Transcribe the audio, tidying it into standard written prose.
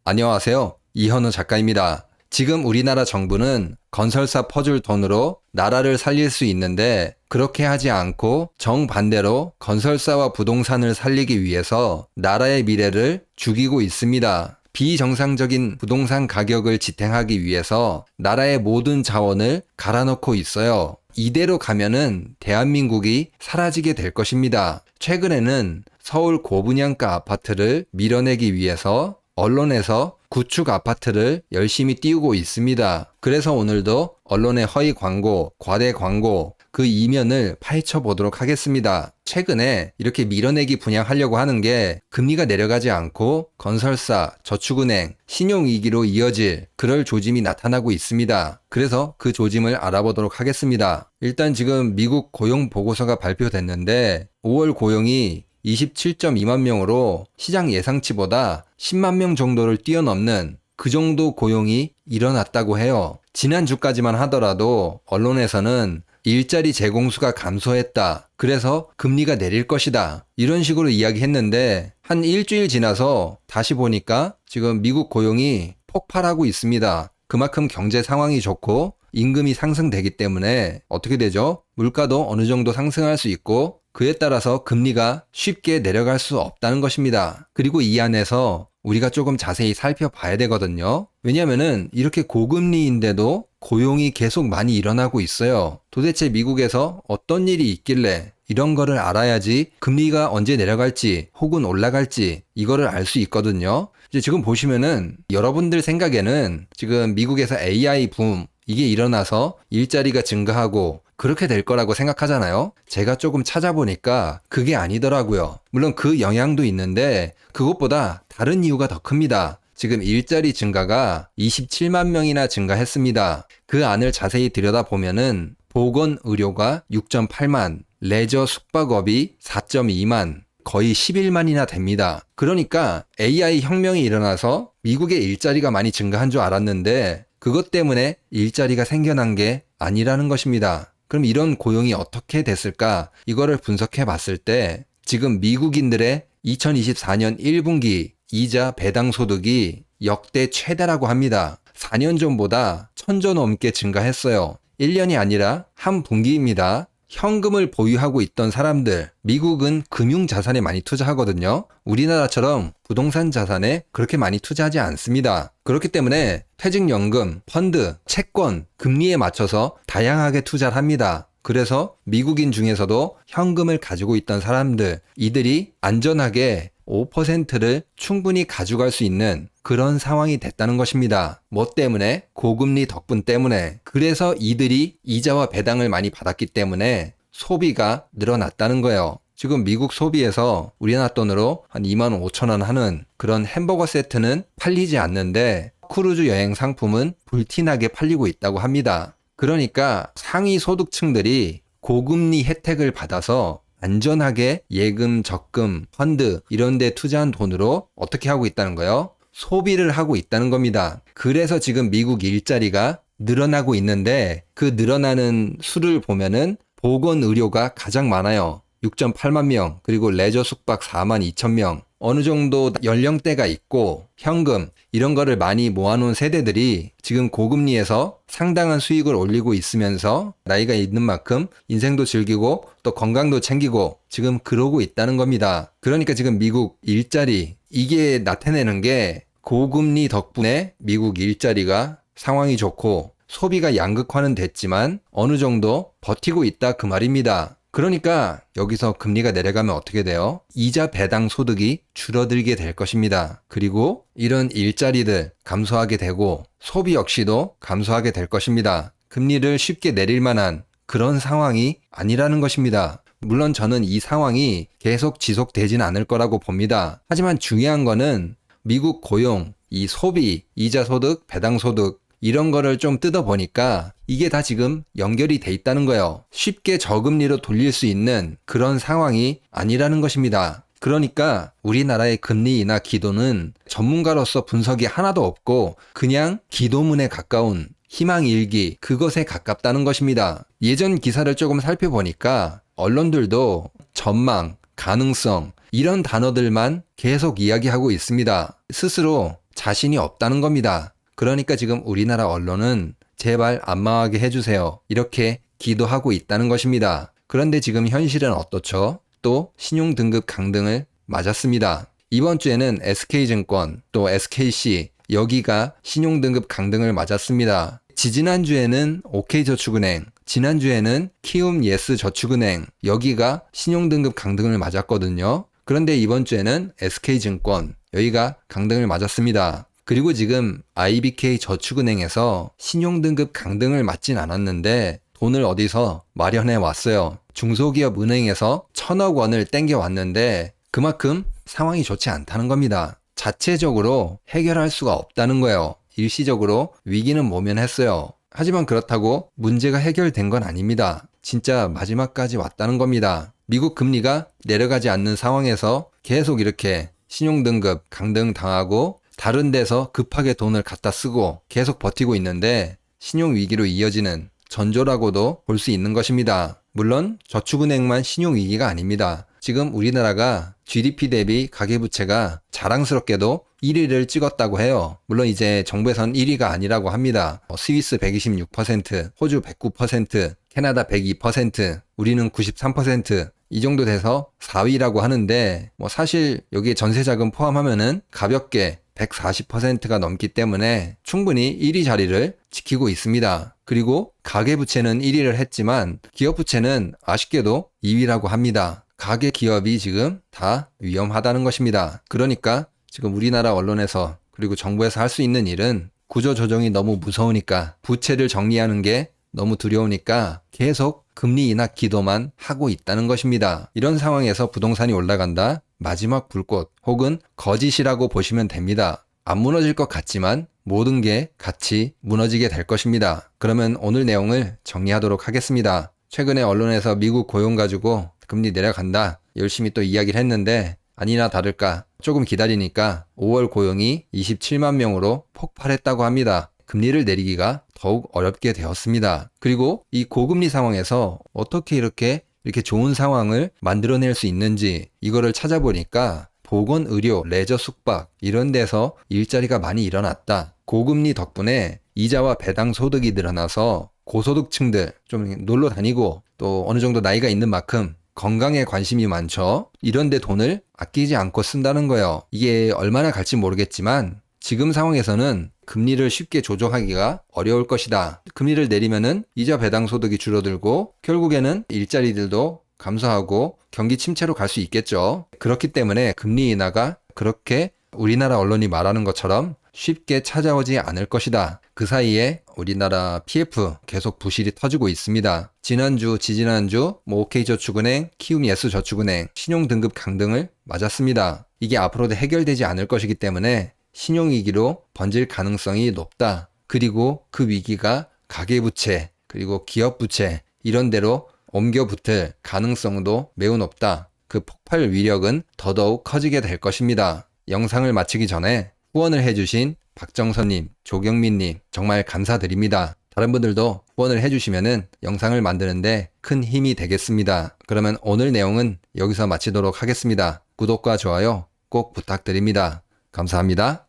안녕하세요. 이현우 작가입니다. 지금 우리나라 정부는 건설사 퍼줄 돈으로 나라를 살릴 수 있는데 그렇게 하지 않고 정반대로 건설사와 부동산을 살리기 위해서 나라의 미래를 죽이고 있습니다. 비정상적인 부동산 가격을 지탱하기 위해서 나라의 모든 자원을 갈아넣고 있어요. 이대로 가면은 대한민국이 사라지게 될 것입니다. 최근에는 서울 고분양가 아파트를 밀어내기 위해서 언론에서 구축 아파트를 열심히 띄우고 있습니다. 그래서 오늘도 언론의 허위 광고, 과대 광고, 그 이면을 파헤쳐 보도록 하겠습니다. 최근에 이렇게 밀어내기 분양하려고 하는 게 금리가 내려가지 않고 건설사, 저축은행, 신용위기로 이어질 그럴 조짐이 나타나고 있습니다. 그래서 그 조짐을 알아보도록 하겠습니다. 일단 지금 미국 고용 보고서가 발표됐는데 5월 고용이 27.2만 명으로 시장 예상치보다 10만 명 정도를 뛰어넘는 그 정도 고용이 일어났다고 해요. 지난주까지만 하더라도 언론에서는 일자리 제공수가 감소했다. 그래서 금리가 내릴 것이다. 이런 식으로 이야기했는데 한 일주일 지나서 다시 보니까 지금 미국 고용이 폭발하고 있습니다. 그만큼 경제 상황이 좋고 임금이 상승되기 때문에 어떻게 되죠? 물가도 어느 정도 상승할 수 있고 그에 따라서 금리가 쉽게 내려갈 수 없다는 것입니다. 그리고 이 안에서 우리가 조금 자세히 살펴봐야 되거든요. 왜냐면은 이렇게 고금리인데도 고용이 계속 많이 일어나고 있어요. 도대체 미국에서 어떤 일이 있길래 이런 거를 알아야지 금리가 언제 내려갈지 혹은 올라갈지 이거를 알 수 있거든요. 이제 지금 보시면은 여러분들 생각에는 지금 미국에서 AI 붐 이게 일어나서 일자리가 증가하고 그렇게 될 거라고 생각하잖아요. 제가 조금 찾아보니까 그게 아니더라고요. 물론 그 영향도 있는데 그것보다 다른 이유가 더 큽니다. 지금 일자리 증가가 27만 명이나 증가했습니다. 그 안을 자세히 들여다보면은 보건의료가 6.8만, 레저 숙박업이 4.2만, 거의 11만이나 됩니다. 그러니까 AI 혁명이 일어나서 미국의 일자리가 많이 증가한 줄 알았는데 그것 때문에 일자리가 생겨난 게 아니라는 것입니다. 그럼 이런 고용이 어떻게 됐을까? 이거를 분석해 봤을 때 지금 미국인들의 2024년 1분기 이자 배당 소득이 역대 최다라고 합니다. 4년 전보다 1000조 넘게 증가했어요. 1년이 아니라 한 분기입니다. 현금을 보유하고 있던 사람들, 미국은 금융자산에 많이 투자하거든요. 우리나라처럼 부동산 자산에 그렇게 많이 투자하지 않습니다. 그렇기 때문에 퇴직연금, 펀드, 채권, 금리에 맞춰서 다양하게 투자를 합니다. 그래서 미국인 중에서도 현금을 가지고 있던 사람들, 이들이 안전하게 5%를 충분히 가져갈 수 있는 그런 상황이 됐다는 것입니다. 뭐 때문에? 고금리 덕분 때문에. 그래서 이들이 이자와 배당을 많이 받았기 때문에 소비가 늘어났다는 거예요. 지금 미국 소비에서 우리나라 돈으로 한 2만 5천 원 하는 그런 햄버거 세트는 팔리지 않는데 크루즈 여행 상품은 불티나게 팔리고 있다고 합니다. 그러니까 상위 소득층들이 고금리 혜택을 받아서 안전하게 예금, 적금, 펀드 이런 데 투자한 돈으로 어떻게 하고 있다는 거예요? 소비를 하고 있다는 겁니다. 그래서 지금 미국 일자리가 늘어나고 있는데 그 늘어나는 수를 보면은 보건의료가 가장 많아요. 6.8만 명, 그리고 레저 숙박 4만 2천 명. 어느 정도 연령대가 있고 현금 이런 거를 많이 모아놓은 세대들이 지금 고금리에서 상당한 수익을 올리고 있으면서 나이가 있는 만큼 인생도 즐기고 또 건강도 챙기고 지금 그러고 있다는 겁니다. 그러니까 지금 미국 일자리 이게 나타내는 게 고금리 덕분에 미국 일자리가 상황이 좋고 소비가 양극화는 됐지만 어느 정도 버티고 있다 그 말입니다. 그러니까 여기서 금리가 내려가면 어떻게 돼요? 이자 배당 소득이 줄어들게 될 것입니다. 그리고 이런 일자리들 감소하게 되고 소비 역시도 감소하게 될 것입니다. 금리를 쉽게 내릴 만한 그런 상황이 아니라는 것입니다. 물론 저는 이 상황이 계속 지속되진 않을 거라고 봅니다. 하지만 중요한 거는 미국 고용, 이 소비, 이자 소득, 배당 소득 이런 거를 좀 뜯어보니까 이게 다 지금 연결이 돼 있다는 거예요. 쉽게 저금리로 돌릴 수 있는 그런 상황이 아니라는 것입니다. 그러니까 우리나라의 금리나 기도는 전문가로서 분석이 하나도 없고 그냥 기도문에 가까운 희망일기 그것에 가깝다는 것입니다. 예전 기사를 조금 살펴보니까 언론들도 전망, 가능성 이런 단어들만 계속 이야기하고 있습니다. 스스로 자신이 없다는 겁니다. 그러니까 지금 우리나라 언론은 제발 안 망하게 해주세요. 이렇게 기도하고 있다는 것입니다. 그런데 지금 현실은 어떻죠? 또 신용등급 강등을 맞았습니다. 이번 주에는 SK증권, 또 SKC, 여기가 신용등급 강등을 맞았습니다. 지지난주에는 OK저축은행, 지난주에는 키움예스저축은행, 여기가 신용등급 강등을 맞았거든요. 그런데 이번 주에는 SK증권, 여기가 강등을 맞았습니다. 그리고 지금 IBK저축은행에서 신용등급 강등을 맞진 않았는데 돈을 어디서 마련해 왔어요. 중소기업 은행에서 1,000억 원을 땡겨 왔는데 그만큼 상황이 좋지 않다는 겁니다. 자체적으로 해결할 수가 없다는 거예요. 일시적으로 위기는 모면했어요. 하지만 그렇다고 문제가 해결된 건 아닙니다. 진짜 마지막까지 왔다는 겁니다. 미국 금리가 내려가지 않는 상황에서 계속 이렇게 신용등급 강등 당하고 다른 데서 급하게 돈을 갖다 쓰고 계속 버티고 있는데 신용위기로 이어지는 전조라고도 볼 수 있는 것입니다. 물론 저축은행만 신용위기가 아닙니다. 지금 우리나라가 GDP 대비 가계부채가 자랑스럽게도 1위를 찍었다고 해요. 물론 이제 정부에선 1위가 아니라고 합니다. 스위스 126%, 호주 109%, 캐나다 102%, 우리는 93%, 이 정도 돼서 4위라고 하는데 사실 여기에 전세자금 포함하면은 가볍게 140%가 넘기 때문에 충분히 1위 자리를 지키고 있습니다. 그리고 가계부채는 1위를 했지만 기업부채는 아쉽게도 2위라고 합니다. 가계 기업이 지금 다 위험하다는 것입니다. 그러니까 지금 우리나라 언론에서 그리고 정부에서 할 수 있는 일은 구조조정이 너무 무서우니까 부채를 정리하는 게 너무 두려우니까 계속 금리 인하 기도만 하고 있다는 것입니다. 이런 상황에서 부동산이 올라간다? 마지막 불꽃 혹은 거짓이라고 보시면 됩니다. 안 무너질 것 같지만 모든 게 같이 무너지게 될 것입니다. 그러면 오늘 내용을 정리하도록 하겠습니다. 최근에 언론에서 미국 고용 가지고 금리 내려간다 열심히 또 이야기를 했는데 아니나 다를까 조금 기다리니까 5월 고용이 27만 명으로 폭발했다고 합니다. 금리를 내리기가 더욱 어렵게 되었습니다. 그리고 이 고금리 상황에서 어떻게 이렇게 좋은 상황을 만들어낼 수 있는지 이거를 찾아보니까 보건, 의료, 레저, 숙박 이런 데서 일자리가 많이 일어났다. 고금리 덕분에 이자와 배당 소득이 늘어나서 고소득층들 좀 놀러 다니고 또 어느 정도 나이가 있는 만큼 건강에 관심이 많죠. 이런 데 돈을 아끼지 않고 쓴다는 거예요. 이게 얼마나 갈지 모르겠지만 지금 상황에서는 금리를 쉽게 조정하기가 어려울 것이다. 금리를 내리면은 이자 배당 소득이 줄어들고 결국에는 일자리들도 감소하고 경기 침체로 갈 수 있겠죠. 그렇기 때문에 금리 인하가 그렇게 우리나라 언론이 말하는 것처럼 쉽게 찾아오지 않을 것이다. 그 사이에 우리나라 PF 계속 부실이 터지고 있습니다. 지난주, 지지난주 OK저축은행, 키움예스저축은행 신용등급 강등을 맞았습니다. 이게 앞으로도 해결되지 않을 것이기 때문에 신용위기로 번질 가능성이 높다. 그리고 그 위기가 가계부채 그리고 기업부채 이런 데로 옮겨붙을 가능성도 매우 높다. 그 폭발 위력은 더더욱 커지게 될 것입니다. 영상을 마치기 전에 후원을 해주신 박정선님, 조경민님 정말 감사드립니다. 다른 분들도 후원을 해주시면은 영상을 만드는데 큰 힘이 되겠습니다. 그러면 오늘 내용은 여기서 마치도록 하겠습니다. 구독과 좋아요 꼭 부탁드립니다. 감사합니다.